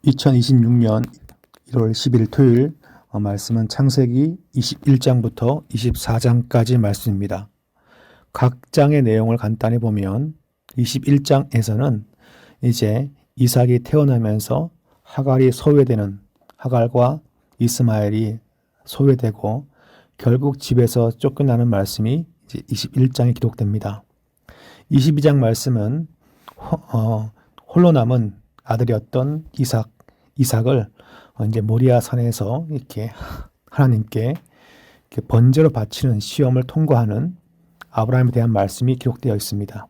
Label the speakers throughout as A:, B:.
A: 2026년 1월 10일 토요일 말씀은 창세기 21장부터 24장까지 말씀입니다. 각 장의 내용을 간단히 보면 21장에서는 이제 이삭이 태어나면서 하갈이 소외되는 하갈과 이스마엘이 소외되고 결국 집에서 쫓겨나는 말씀이 이제 21장에 기록됩니다. 22장 말씀은 홀로 남은 아들이었던 이삭을 이제 모리아 산에서 이렇게 하나님께 이렇게 번제로 바치는 시험을 통과하는 아브라함에 대한 말씀이 기록되어 있습니다.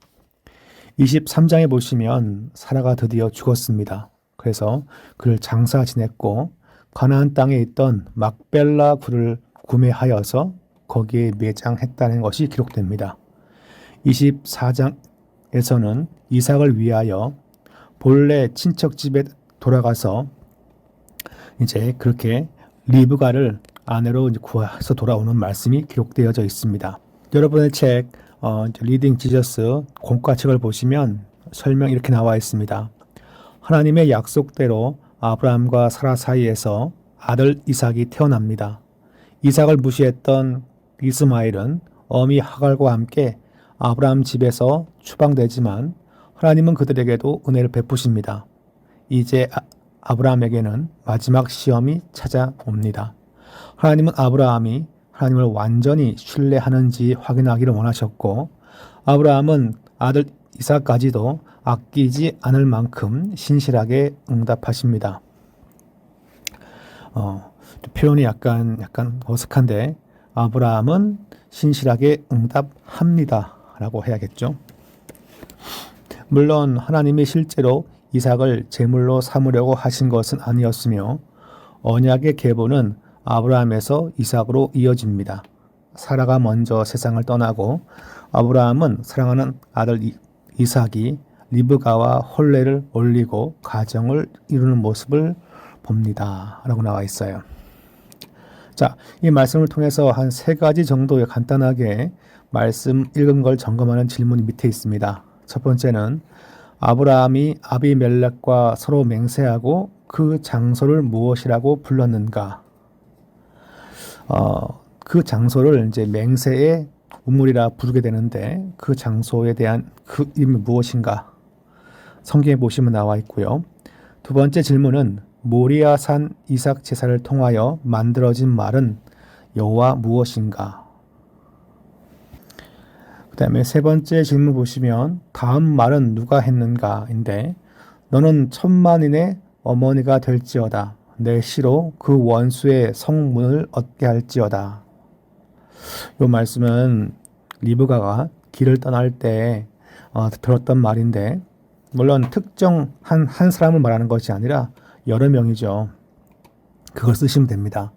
A: 23장에 보시면 사라가 드디어 죽었습니다. 그래서 그를 장사 지냈고 가나안 땅에 있던 막벨라 굴을 구매하여서 거기에 매장했다는 것이 기록됩니다. 24장에서는 이삭을 위하여 본래 친척 집에 돌아가서 이제 그렇게 리브가를 아내로 이제 구해서 돌아오는 말씀이 기록되어져 있습니다. 여러분의 책 리딩 지저스 공과책을 보시면 설명 이렇게 나와 있습니다. 하나님의 약속대로 아브라함과 사라 사이에서 아들 이삭이 태어납니다. 이삭을 무시했던 이스마엘은 어미 하갈과 함께 아브라함 집에서 추방되지만 하나님은 그들에게도 은혜를 베푸십니다. 이제 아브라함에게는 마지막 시험이 찾아옵니다. 하나님은 아브라함이 하나님을 완전히 신뢰하는지 확인하기를 원하셨고 아브라함은 아들 이삭까지도 아끼지 않을 만큼 신실하게 응답하십니다. 표현이 약간 어색한데 아브라함은 신실하게 응답합니다 라고 해야겠죠. 물론 하나님이 실제로 이삭을 제물로 삼으려고 하신 것은 아니었으며 언약의 계보는 아브라함에서 이삭으로 이어집니다. 사라가 먼저 세상을 떠나고 아브라함은 사랑하는 아들 이삭이 리브가와 혼례를 올리고 가정을 이루는 모습을 봅니다. 라고 나와 있어요. 자, 이 말씀을 통해서 한 3가지 정도의 간단하게 말씀 읽은 걸 점검하는 질문이 밑에 있습니다. 첫 번째는 아브라함이 아비멜렉과 서로 맹세하고 그 장소를 무엇이라고 불렀는가? 그 장소를 이제 맹세의 우물이라 부르게 되는데 그 장소에 대한 그 이름이 무엇인가? 성경에 보시면 나와 있고요. 두 번째 질문은 모리아산 이삭 제사를 통하여 만들어진 말은 여호와 무엇인가? 그 다음에 세 번째 질문 보시면 다음 말은 누가 했는가인데 너는 천만인의 어머니가 될지어다. 내 시로 그 원수의 성문을 얻게 할지어다. 이 말씀은 리브가가 길을 떠날 때 들었던 말인데 물론 특정 한 사람을 말하는 것이 아니라 여러 명이죠. 그걸 쓰시면 됩니다.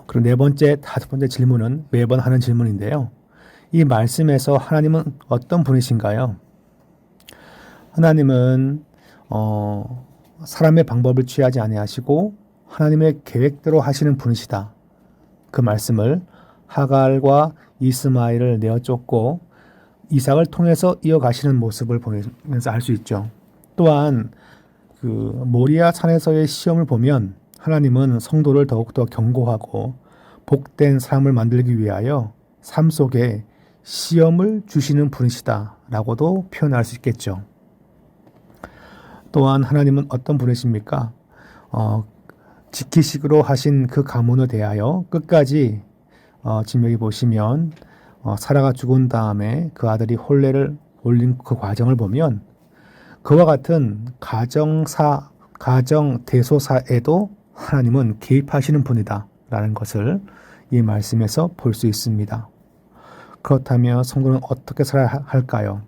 A: 그리고 네 번째, 다섯 번째 질문은 매번 하는 질문인데요. 이 말씀에서 하나님은 어떤 분이신가요? 하나님은 사람의 방법을 취하지 아니하시고 하나님의 계획대로 하시는 분이시다. 그 말씀을 하갈과 이스마엘을 내어 쫓고 이삭을 통해서 이어가시는 모습을 보면서 알 수 있죠. 또한 그 모리아 산에서의 시험을 보면 하나님은 성도를 더욱더 견고하고 복된 사람을 만들기 위하여 삶 속에 시험을 주시는 분이시다라고도 표현할 수 있겠죠. 또한 하나님은 어떤 분이십니까? 지키시기로 하신 그 가문에 대하여 끝까지 지금 여기 보시면 사라가 죽은 다음에 그 아들이 혼례를 올린 그 과정을 보면 그와 같은 가정 대소사에도 하나님은 개입하시는 분이다라는 것을 이 말씀에서 볼 수 있습니다. 그렇다면 성도는 어떻게 살아야 할까요?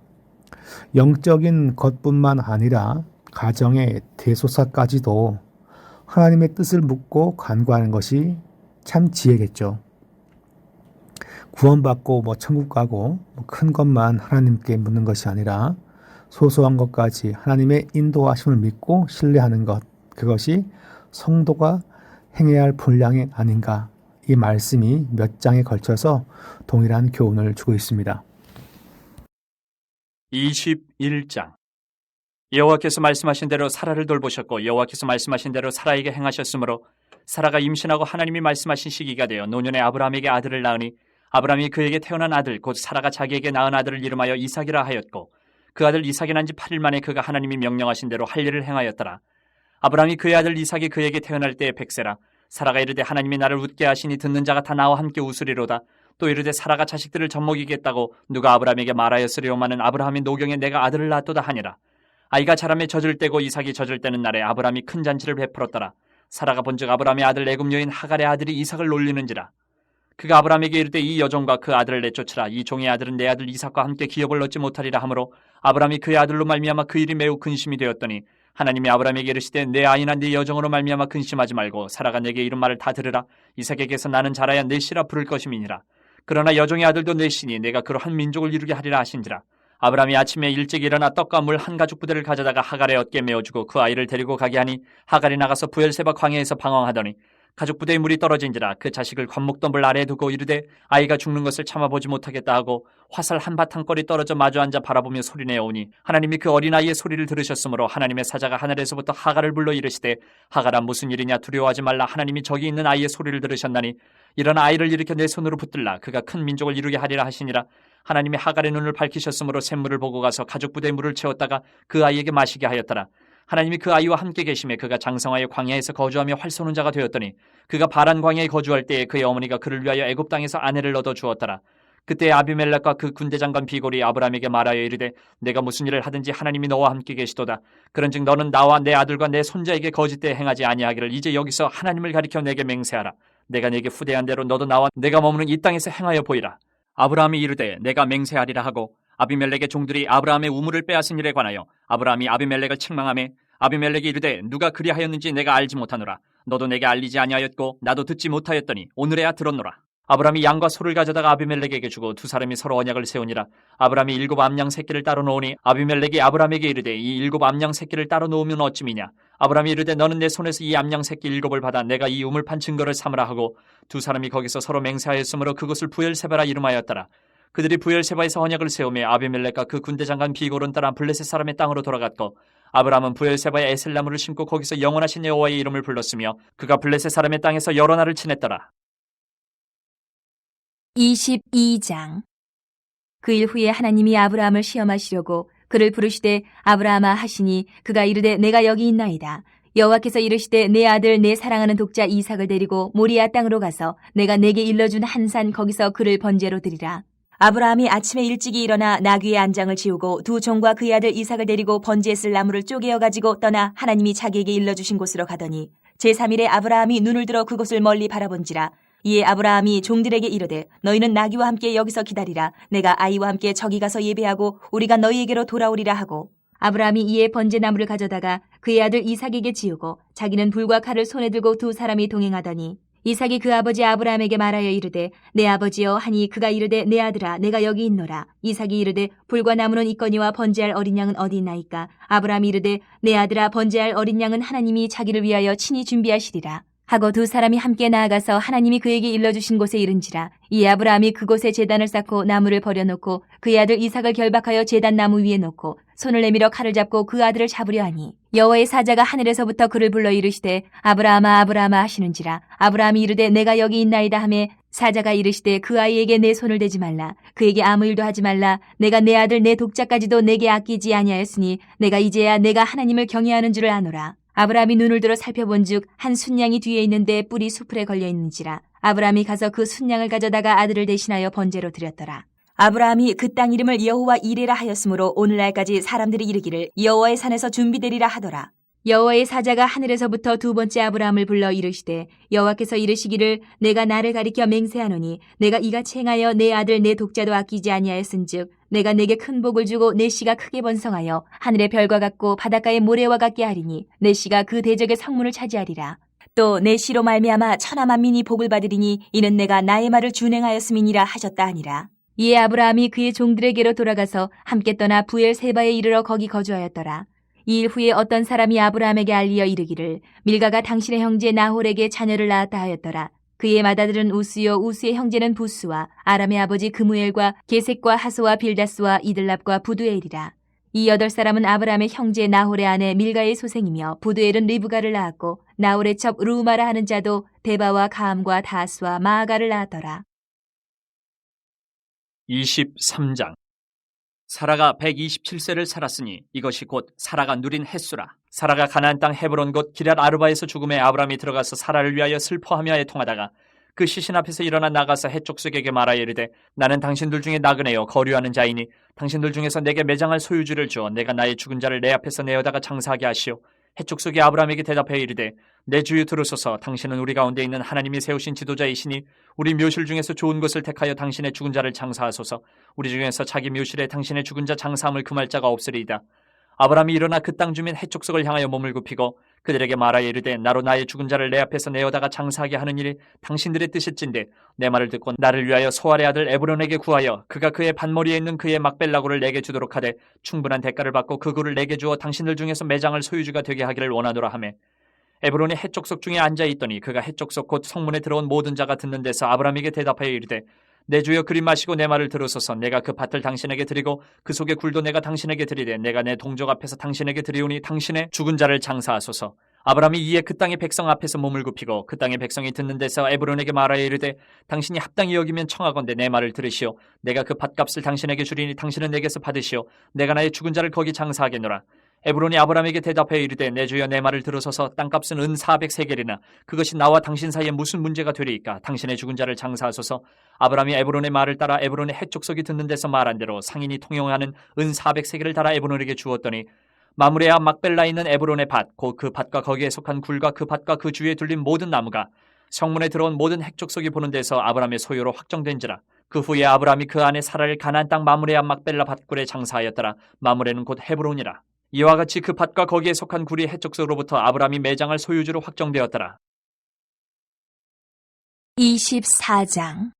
A: 영적인 것뿐만 아니라 가정의 대소사까지도 하나님의 뜻을 묻고 간구하는 것이 참 지혜겠죠. 구원받고 천국 가고 큰 것만 하나님께 묻는 것이 아니라 소소한 것까지 하나님의 인도하심을 믿고 신뢰하는 것, 그것이 성도가 행해야 할 분량이 아닌가. 이 말씀이 몇 장에 걸쳐서 동일한 교훈을 주고 있습니다.
B: 21장 여호와께서 말씀하신 대로 사라를 돌보셨고 여호와께서 말씀하신 대로 사라에게 행하셨으므로 사라가 임신하고 하나님이 말씀하신 시기가 되어 노년에 아브라함에게 아들을 낳으니 아브라함이 그에게 태어난 아들 곧 사라가 자기에게 낳은 아들을 이름하여 이삭이라 하였고 그 아들 이삭이 난 지 8일 만에 그가 하나님이 명령하신 대로 할 일을 행하였더라. 아브라함이 그의 아들 이삭이 그에게 태어날 때에 100세라. 사라가 이르되 하나님이 나를 웃게 하시니 듣는 자가 다 나와 함께 웃으리로다. 또 이르되 사라가 자식들을 젖먹이겠다고 누가 아브라함에게 말하였으리오마는 아브라함이 노경에 내가 아들을 낳았도다 하니라. 아이가 자라매 젖을 때고 이삭이 젖을 때는 날에 아브라함이 큰 잔치를 베풀었더라. 사라가 본즉 아브라함의 아들 애굽 여인 하갈의 아들이 이삭을 놀리는지라. 그가 아브라함에게 이르되 이 여종과 그 아들을 내쫓으라. 이 종의 아들은 내 아들 이삭과 함께 기업을 얻지 못하리라 하므로 아브라함이 그의 아들로 말미암아 그 일이 매우 근심이 되었더니 하나님이 아브라함에게 이르시되 내 아이나 네 여종으로 말미암아 근심하지 말고 사라가 내게 이른 말을 다 들으라. 이삭에게서 나는 자라야 내 씨라 부를 것임이니라. 그러나 여종의 아들도 내 씨니 내가 그로 한 민족을 이루게 하리라 하신지라. 아브라함이 아침에 일찍 일어나 떡과 물 한 가죽 부대를 가져다가 하갈의 어깨에 메어주고 그 아이를 데리고 가게 하니 하갈이 나가서 부엘세바 광야에서 방황하더니 가죽 부대에 물이 떨어진지라. 그 자식을 관목덤불 아래에 두고 이르되 아이가 죽는 것을 참아보지 못하겠다 하고 화살 한 바탕거리 떨어져 마주 앉아 바라보며 소리내어 오니 하나님이 그 어린아이의 소리를 들으셨으므로 하나님의 사자가 하늘에서부터 하갈을 불러 이르시되 하갈아 무슨 일이냐 두려워하지 말라. 하나님이 저기 있는 아이의 소리를 들으셨나니 일어나 아이를 일으켜 내 손으로 붙들라. 그가 큰 민족을 이루게 하리라 하시니라. 하나님이 하갈의 눈을 밝히셨으므로 샘물을 보고 가서 가죽 부대에 물을 채웠다가 그 아이에게 마시게 하였더라. 하나님이 그 아이와 함께 계심에 그가 장성하여 광야에서 거주하며 활 쏘는 자가 되었더니 그가 바란 광야에 거주할 때에 그의 어머니가 그를 위하여 애굽 땅에서 아내를 얻어 주었더라. 그때 아비멜렉과 그 군대 장관 비골이 아브라함에게 말하여 이르되 내가 무슨 일을 하든지 하나님이 너와 함께 계시도다. 그런즉 너는 나와 내 아들과 내 손자에게 거짓되이 행하지 아니하기를 이제 여기서 하나님을 가리켜 내게 맹세하라. 내가 내게 후대한 대로 너도 나와 내가 머무는 이 땅에서 행하여 보이라. 아브라함이 이르되 내가 맹세하리라 하고 아비멜렉의 종들이 아브라함의 우물을 빼앗은 일에 관하여 아브라함이 아비멜렉을 책망하매 아비멜렉이 이르되 누가 그리하였는지 내가 알지 못하노라. 너도 내게 알리지 아니하였고 나도 듣지 못하였더니 오늘에야 들었노라. 아브라함이 양과 소를 가져다가 아비멜렉에게 주고 두 사람이 서로 언약을 세우니라. 아브라함이 7 암양 새끼를 따로 놓으니 아비멜렉이 아브라함에게 이르되 이 7 암양 새끼를 따로 놓으면 어찌미냐. 아브라함이 이르되 너는 내 손에서 이 암양 새끼 7을 받아 내가 이 우물판 증거를 삼으라 하고 두 사람이 거기서 서로 맹세하였으므로 그것을 부엘세바라 이름하였더라. 그들이 부엘세바에서 언약을 세우며 아비멜렉과 그 군대 장관 비골은 따라 블레셋 사람의 땅으로 돌아갔고 아브라함은 부엘세바에 에셀나무를 심고 거기서 영원하신 여호와의 이름을 불렀으며 그가 블레셋 사람의 땅에서 여러 날을 지냈더라.
C: 22장. 그 일 후에 하나님이 아브라함을 시험하시려고 그를 부르시되 아브라함아 하시니 그가 이르되 내가 여기 있나이다. 여호와께서 이르시되 내 아들 내 사랑하는 독자 이삭을 데리고 모리아 땅으로 가서 내가 내게 일러준 한 산 거기서 그를 번제로 드리라. 아브라함이 아침에 일찍이 일어나 나귀의 안장을 지우고 두 종과 그의 아들 이삭을 데리고 번제에 쓸 나무를 쪼개어 가지고 떠나 하나님이 자기에게 일러주신 곳으로 가더니 제3일에 아브라함이 눈을 들어 그곳을 멀리 바라본지라. 이에 아브라함이 종들에게 이르되 너희는 나귀와 함께 여기서 기다리라. 내가 아이와 함께 저기 가서 예배하고 우리가 너희에게로 돌아오리라 하고 아브라함이 이에 번제나무를 가져다가 그의 아들 이삭에게 지우고 자기는 불과 칼을 손에 들고 두 사람이 동행하더니 이삭이 그 아버지 아브라함에게 말하여 이르되 내 아버지여 하니 그가 이르되 내 아들아 내가 여기 있노라. 이삭이 이르되 불과 나무는 있거니와 번제할 어린 양은 어디 있나이까. 아브라함이 이르되 내 아들아 번제할 어린 양은 하나님이 자기를 위하여 친히 준비하시리라 하고 두 사람이 함께 나아가서 하나님이 그에게 일러주신 곳에 이른지라. 이에 아브라함이 그곳에 제단을 쌓고 나무를 버려놓고 그의 아들 이삭을 결박하여 제단 나무 위에 놓고 손을 내밀어 칼을 잡고 그 아들을 잡으려 하니 여호와의 사자가 하늘에서부터 그를 불러 이르시되 아브라함아 아브라함아 하시는지라. 아브라함이 이르되 내가 여기 있나이다 하매 사자가 이르시되 그 아이에게 내 손을 대지 말라. 그에게 아무 일도 하지 말라. 내가 내 아들 내 독자까지도 내게 아끼지 아니하였으니 내가 이제야 내가 하나님을 경외하는 줄을 아노라. 아브라함이 눈을 들어 살펴본즉 한 순양이 뒤에 있는데 뿔이 수풀에 걸려 있는지라. 아브라함이 가서 그 순양을 가져다가 아들을 대신하여 번제로 드렸더라. 아브라함이 그 땅 이름을 여호와 이레라 하였으므로 오늘날까지 사람들이 이르기를 여호와의 산에서 준비되리라 하더라. 여호와의 사자가 하늘에서부터 두 번째 아브라함을 불러 이르시되 여호와께서 이르시기를 내가 나를 가리켜 맹세하노니 내가 이같이 행하여 내 아들 내 독자도 아끼지 아니하였은즉 내가 내게 큰 복을 주고 내 씨가 크게 번성하여 하늘의 별과 같고 바닷가의 모래와 같게 하리니 내 씨가 그 대적의 성문을 차지하리라. 또 내 씨로 말미암아 천하 만민이 복을 받으리니 이는 내가 나의 말을 준행하였음이니라 하셨다 하니라. 이에 아브라함이 그의 종들에게로 돌아가서 함께 떠나 부엘세바에 이르러 거기 거주하였더라. 이 일 후에 어떤 사람이 아브라함에게 알리어 이르기를 밀가가 당신의 형제 나홀에게 자녀를 낳았다 하였더라. 그의 맏아들은 우스요 우스의 형제는 부스와 아람의 아버지 그무엘과 게색과 하소와 빌다스와 이들랍과 부두엘이라. 이 8사람은 아브라함의 형제 나홀의 아내 밀가의 소생이며 부두엘은 리브가를 낳았고 나홀의 첩 루마라 하는 자도 데바와 가함과 다스와 마아가를 낳았더라.
B: 23장. 사라가 127세를 살았으니 이것이 곧 사라가 누린 햇수라. 사라가 가나안 땅 헤브론 곧 기럇 아르바에서 죽음에 아브라함이 들어가서 사라를 위하여 슬퍼하며 애통하다가 그 시신 앞에서 일어나 나가서 해족속에게 말하여 이르되 나는 당신들 중에 나그네요 거류하는 자이니 당신들 중에서 내게 매장할 소유주를 주어 내가 나의 죽은 자를 내 앞에서 내어다가 장사하게 하시오. 해족속이 아브라함에게 대답하여 이르되 내 주여 들으소서. 당신은 우리 가운데 있는 하나님이 세우신 지도자이시니 우리 묘실 중에서 좋은 것을 택하여 당신의 죽은 자를 장사하소서. 우리 중에서 자기 묘실에 당신의 죽은 자 장사함을 금할 자가 없으리이다. 아브라함이 일어나 그 땅 주민 해족속을 향하여 몸을 굽히고 그들에게 말하여 이르되 나로 나의 죽은 자를 내 앞에서 내어다가 장사하게 하는 일이 당신들의 뜻일진데 내 말을 듣고 나를 위하여 소알의 아들 에브론에게 구하여 그가 그의 반머리에 있는 그의 막벨라고를 내게 주도록 하되 충분한 대가를 받고 그 굴을 내게 주어 당신들 중에서 매장을 소유주가 되게 하기를 원하노라 하매 에브론이 해족속 중에 앉아있더니 그가 해족속 곧 성문에 들어온 모든 자가 듣는 데서 아브라함에게 대답하여 이르되 내 주여 그리 마시고 내 말을 들으소서. 내가 그 밭을 당신에게 드리고 그 속의 굴도 내가 당신에게 드리되 내가 내 동족 앞에서 당신에게 드리오니 당신의 죽은 자를 장사하소서. 아브라함이 이에 그 땅의 백성 앞에서 몸을 굽히고 그 땅의 백성이 듣는 데서 에브론에게 말하여 이르되 당신이 합당히 여기면 청하건대 내 말을 들으시오. 내가 그 밭값을 당신에게 주리니 당신은 내게서 받으시오. 내가 나의 죽은 자를 거기 장사하겠노라. 에브론이 아브라함에게 대답하여 이르되 내 주여 내 말을 들으소서. 땅값은 은 400세겔이나 그것이 나와 당신 사이에 무슨 문제가 되리이까. 당신의 죽은 자를 장사하소서. 아브라함이 에브론의 말을 따라 에브론의 해족속이 듣는 데서 말한 대로 상인이 통용하는 은 400세겔을 달아 에브론에게 주었더니 마므레아 막벨라에 있는 에브론의 밭 곧 그 밭과 거기에 속한 굴과 그 밭과 그 주위에 둘린 모든 나무가 성문에 들어온 모든 해족속이 보는 데서 아브라함의 소유로 확정된지라. 그 후에 아브라함이 그 안에 사라를 가나안 땅 마므레아 막벨라 밭굴에 장사하였더라. 마므레는 곧 헤브론이라. 이와 같이 그 밭과 거기에 속한 굴이 해족속으로부터 아브라함이 매장할 소유주로 확정되었더라.
C: 24장.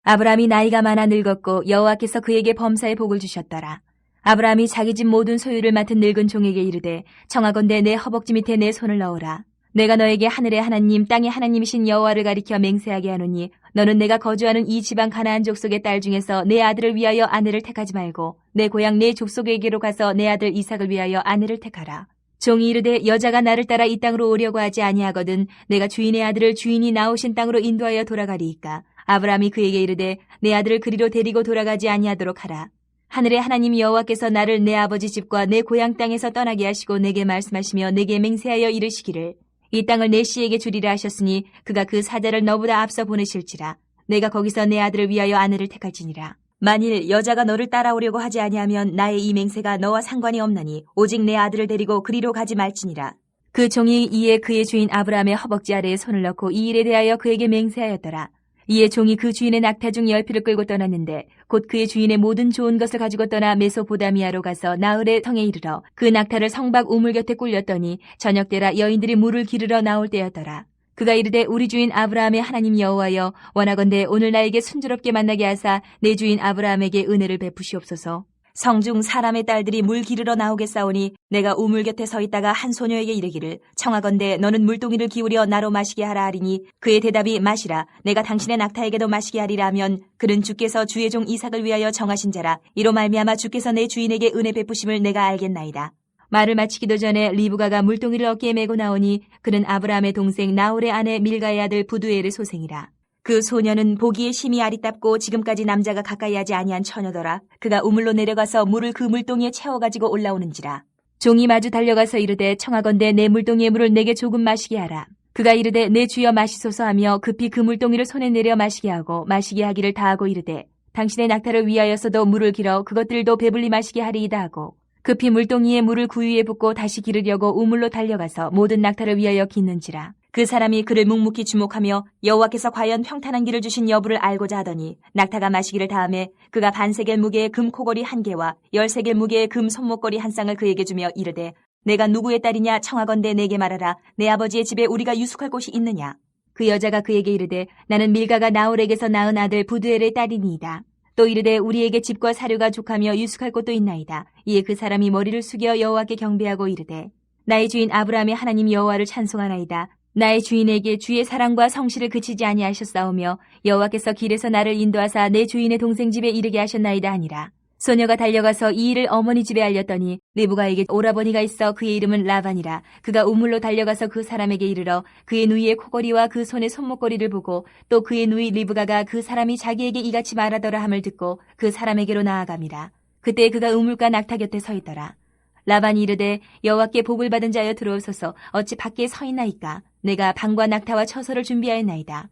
C: 아브라함이 나이가 많아 늙었고 여호와께서 그에게 범사의 복을 주셨더라. 아브라함이 자기 집 모든 소유를 맡은 늙은 종에게 이르되 청하건대 내 허벅지 밑에 내 손을 넣으라. 내가 너에게 하늘의 하나님 땅의 하나님이신 여호와를 가리켜 맹세하게 하노니 너는 내가 거주하는 이 지방 가나안 족속의 딸 중에서 내 아들을 위하여 아내를 택하지 말고 내 고향 내 족속에게로 가서 내 아들 이삭을 위하여 아내를 택하라. 종이 이르되 여자가 나를 따라 이 땅으로 오려고 하지 아니하거든 내가 주인의 아들을 주인이 나오신 땅으로 인도하여 돌아가리이까. 아브라함이 그에게 이르되 내 아들을 그리로 데리고 돌아가지 아니하도록 하라. 하늘의 하나님 여호와께서 나를 내 아버지 집과 내 고향 땅에서 떠나게 하시고 내게 말씀하시며 내게 맹세하여 이르시기를 이 땅을 내 씨에게 주리라 하셨으니 그가 그 사자를 너보다 앞서 보내실지라. 내가 거기서 내 아들을 위하여 아내를 택할지니라. 만일 여자가 너를 따라오려고 하지 아니하면 나의 이 맹세가 너와 상관이 없나니 오직 내 아들을 데리고 그리로 가지 말지니라. 그 종이 이에 그의 주인 아브라함의 허벅지 아래에 손을 넣고 이 일에 대하여 그에게 맹세하였더라. 이에 종이 그 주인의 낙타 중 10匹을 끌고 떠났는데 곧 그의 주인의 모든 좋은 것을 가지고 떠나 메소포다미아로 가서 나흘의 성에 이르러 그 낙타를 성박 우물 곁에 꿀렸더니 저녁 때라 여인들이 물을 기르러 나올 때였더라. 그가 이르되 우리 주인 아브라함의 하나님 여호와여 원하건대 오늘 나에게 순조롭게 만나게 하사 내 주인 아브라함에게 은혜를 베푸시옵소서. 성중 사람의 딸들이 물 기르러 나오겠사오니 내가 우물 곁에 서 있다가 한 소녀에게 이르기를 청하건대 너는 물동이를 기울여 나로 마시게 하라 하리니 그의 대답이 마시라 내가 당신의 낙타에게도 마시게 하리라 하면 그는 주께서 주의 종 이삭을 위하여 정하신 자라. 이로 말미암아 주께서 내 주인에게 은혜 베푸심을 내가 알겠나이다. 말을 마치기도 전에 리브가가 물동이를 어깨에 메고 나오니 그는 아브라함의 동생 나홀의 아내 밀가의 아들 부두엘의 소생이라. 그 소녀는 보기에 심히 아리답고 지금까지 남자가 가까이 하지 아니한 처녀더라. 그가 우물로 내려가서 물을 그 물동이에 채워가지고 올라오는지라. 종이 마주 달려가서 이르되 청하건대 내 물동이의 물을 내게 조금 마시게 하라. 그가 이르되 내 주여 마시소서 하며 급히 그 물동이를 손에 내려 마시게 하고 마시게 하기를 다하고 이르되 당신의 낙타를 위하여서도 물을 길어 그것들도 배불리 마시게 하리이다 하고 급히 물동이에 물을 구유에 붓고 다시 기르려고 우물로 달려가서 모든 낙타를 위하여 깃는지라. 그 사람이 그를 묵묵히 주목하며 여호와께서 과연 평탄한 길을 주신 여부를 알고자 하더니 낙타가 마시기를 다음에 그가 반세겔 무게의 금 코걸이 1개와 10세겔 무게의 금 손목걸이 1쌍을 그에게 주며 이르되 내가 누구의 딸이냐 청하건대 내게 말하라. 내 아버지의 집에 우리가 유숙할 곳이 있느냐. 그 여자가 그에게 이르되 나는 밀가가 나홀에게서 낳은 아들 부두엘의 딸이니이다. 또 이르되 우리에게 집과 사료가 족하며 유숙할 곳도 있나이다. 이에 그 사람이 머리를 숙여 여호와께 경배하고 이르되 나의 주인 아브라함의 하나님 여호와를 찬송하나이다. 나의 주인에게 주의 사랑과 성실을 그치지 아니하셨사오며 여호와께서 길에서 나를 인도하사 내 주인의 동생 집에 이르게 하셨나이다 하니라. 소녀가 달려가서 이 일을 어머니 집에 알렸더니 리브가에게 오라버니가 있어 그의 이름은 라반이라. 그가 우물로 달려가서 그 사람에게 이르러 그의 누이의 코걸이와 그 손의 손목걸이를 보고 또 그의 누이 리브가가 그 사람이 자기에게 이같이 말하더라 함을 듣고 그 사람에게로 나아갑니다. 그때 그가 우물가 낙타 곁에 서 있더라. 라반이 이르되 여호와께 복을 받은 자여 들어오소서. 어찌 밖에 서 있나이까. 내가 방과 낙타와 처소를 준비하였나이다.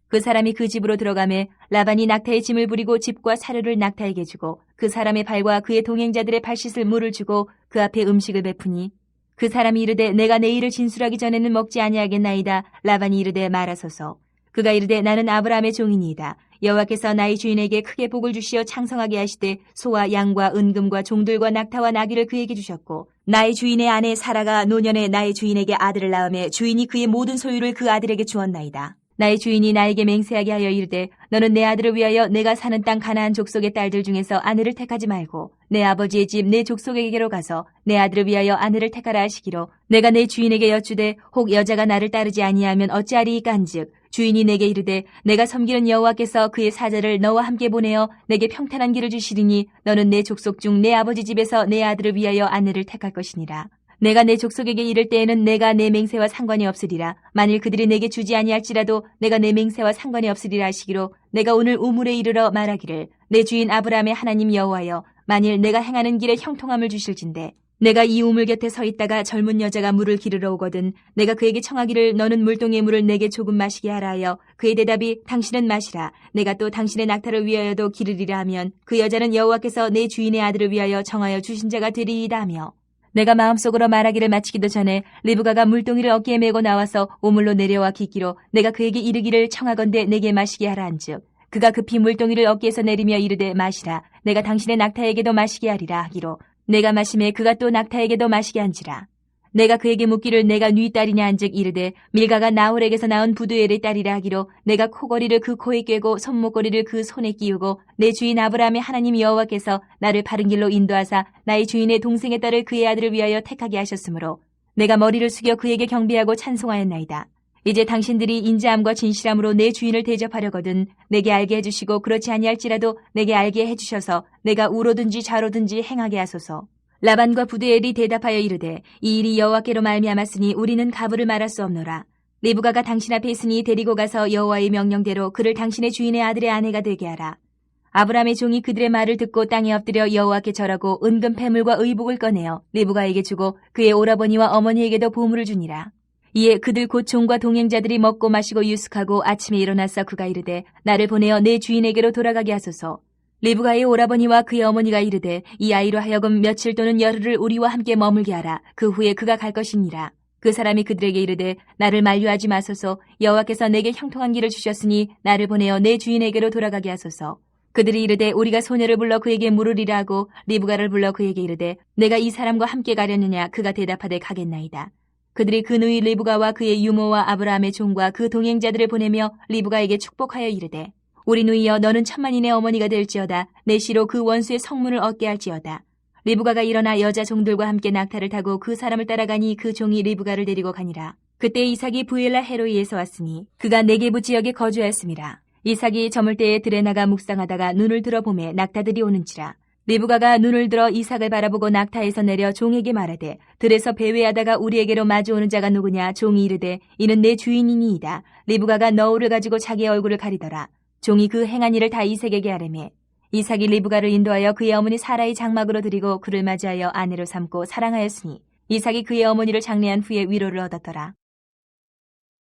C: 그 사람이 그 집으로 들어가매 라반이 낙타의 짐을 부리고 집과 사료를 낙타에게 주고 그 사람의 발과 그의 동행자들의 발 씻을 물을 주고 그 앞에 음식을 베푸니 그 사람이 이르되 내가 내 일을 진술하기 전에는 먹지 아니하겠나이다. 라반이 이르되 말하소서. 그가 이르되 나는 아브라함의 종이니이다. 여호와께서 나의 주인에게 크게 복을 주시어 창성하게 하시되 소와 양과 은금과 종들과 낙타와 나귀를 그에게 주셨고 나의 주인의 아내 사라가 노년에 나의 주인에게 아들을 낳으매 주인이 그의 모든 소유를 그 아들에게 주었나이다. 나의 주인이 나에게 맹세하게 하여 이르되 너는 내 아들을 위하여 내가 사는 땅 가나안 족속의 딸들 중에서 아내를 택하지 말고 내 아버지의 집 내 족속에게로 가서 내 아들을 위하여 아내를 택하라 하시기로 내가 내 주인에게 여쭈되 혹 여자가 나를 따르지 아니하면 어찌하리이까 한즉 주인이 내게 이르되 내가 섬기는 여호와께서 그의 사자를 너와 함께 보내어 내게 평탄한 길을 주시리니 너는 내 족속 중 내 아버지 집에서 내 아들을 위하여 아내를 택할 것이니라. 내가 내 족속에게 이를 때에는 내가 내 맹세와 상관이 없으리라. 만일 그들이 내게 주지 아니할지라도 내가 내 맹세와 상관이 없으리라 하시기로 내가 오늘 우물에 이르러 말하기를 내 주인 아브라함의 하나님 여호와여 만일 내가 행하는 길에 형통함을 주실진대 내가 이 우물 곁에 서 있다가 젊은 여자가 물을 기르러 오거든 내가 그에게 청하기를 너는 물동의 물을 내게 조금 마시게 하라 하여 그의 대답이 당신은 마시라 내가 또 당신의 낙타를 위하여도 기르리라 하면 그 여자는 여호와께서 내 주인의 아들을 위하여 정하여 주신 자가 되리이다 하며 내가 마음속으로 말하기를 마치기도 전에 리브가가 물동이를 어깨에 메고 나와서 우물로 내려와 깃기로 내가 그에게 이르기를 청하건대 내게 마시게 하라 한즉 그가 급히 물동이를 어깨에서 내리며 이르되 마시라 내가 당신의 낙타에게도 마시게 하리라 하기로 내가 마시매 그가 또 낙타에게도 마시게 한지라. 내가 그에게 묻기를 내가 네 딸이냐 한즉 이르되 밀가가 나홀에게서 낳은 부두엘의 딸이라 하기로 내가 코걸이를 그 코에 꿰고 손목걸이를 그 손에 끼우고 내 주인 아브라함의 하나님 여호와께서 나를 바른 길로 인도하사 나의 주인의 동생의 딸을 그의 아들을 위하여 택하게 하셨으므로 내가 머리를 숙여 그에게 경배하고 찬송하였나이다. 이제 당신들이 인자함과 진실함으로 내 주인을 대접하려거든 내게 알게 해주시고 그렇지 아니할지라도 내게 알게 해주셔서 내가 우로든지 좌로든지 행하게 하소서. 라반과 부두엘이 대답하여 이르되 이 일이 여호와께로 말미암았으니 우리는 가부를 말할 수 없노라. 리브가가 당신 앞에 있으니 데리고 가서 여호와의 명령대로 그를 당신의 주인의 아들의 아내가 되게 하라. 아브라함의 종이 그들의 말을 듣고 땅에 엎드려 여호와께 절하고 은금 패물과 의복을 꺼내어 리브가에게 주고 그의 오라버니와 어머니에게도 보물을 주니라. 이에 그들 곧 종과 동행자들이 먹고 마시고 유숙하고 아침에 일어나서 그가 이르되 나를 보내어 내 주인에게로 돌아가게 하소서. 리브가의 오라버니와 그의 어머니가 이르되 이 아이로 하여금 며칠 또는 열흘을 우리와 함께 머물게 하라. 그 후에 그가 갈 것이니라. 그 사람이 그들에게 이르되 나를 만류하지 마소서. 여호와께서 내게 형통한 길을 주셨으니 나를 보내어 내 주인에게로 돌아가게 하소서. 그들이 이르되 우리가 소녀를 불러 그에게 물으리라 하고 리브가를 불러 그에게 이르되 내가 이 사람과 함께 가려느냐. 그가 대답하되 가겠나이다. 그들이 그 누이 리브가와 그의 유모와 아브라함의 종과 그 동행자들을 보내며 리브가에게 축복하여 이르되 우리 누이여 너는 천만인의 어머니가 될지어다. 내 시로 그 원수의 성문을 얻게 할지어다. 리브가가 일어나 여자 종들과 함께 낙타를 타고 그 사람을 따라가니 그 종이 리브가를 데리고 가니라. 그때 이삭이 부엘라 헤로이에서 왔으니 그가 네게부 지역에 거주하였음이라. 이삭이 저물 때에 들에 나가 묵상하다가 눈을 들어보매 낙타들이 오는지라. 리브가가 눈을 들어 이삭을 바라보고 낙타에서 내려 종에게 말하되 들에서 배회하다가 우리에게로 마주오는 자가 누구냐. 종이 이르되 이는 내 주인이니이다. 리브가가 너울을 가지고 자기의 얼굴을 가리더라. 종이 그 행한 일을 다 이삭에게 아뢰매 이삭이 리브가를 인도하여 그의 어머니 사라의 장막으로 들이고 그를 맞이하여 아내로 삼고 사랑하였으니 이삭이 그의 어머니를 장례한 후에 위로를 얻었더라.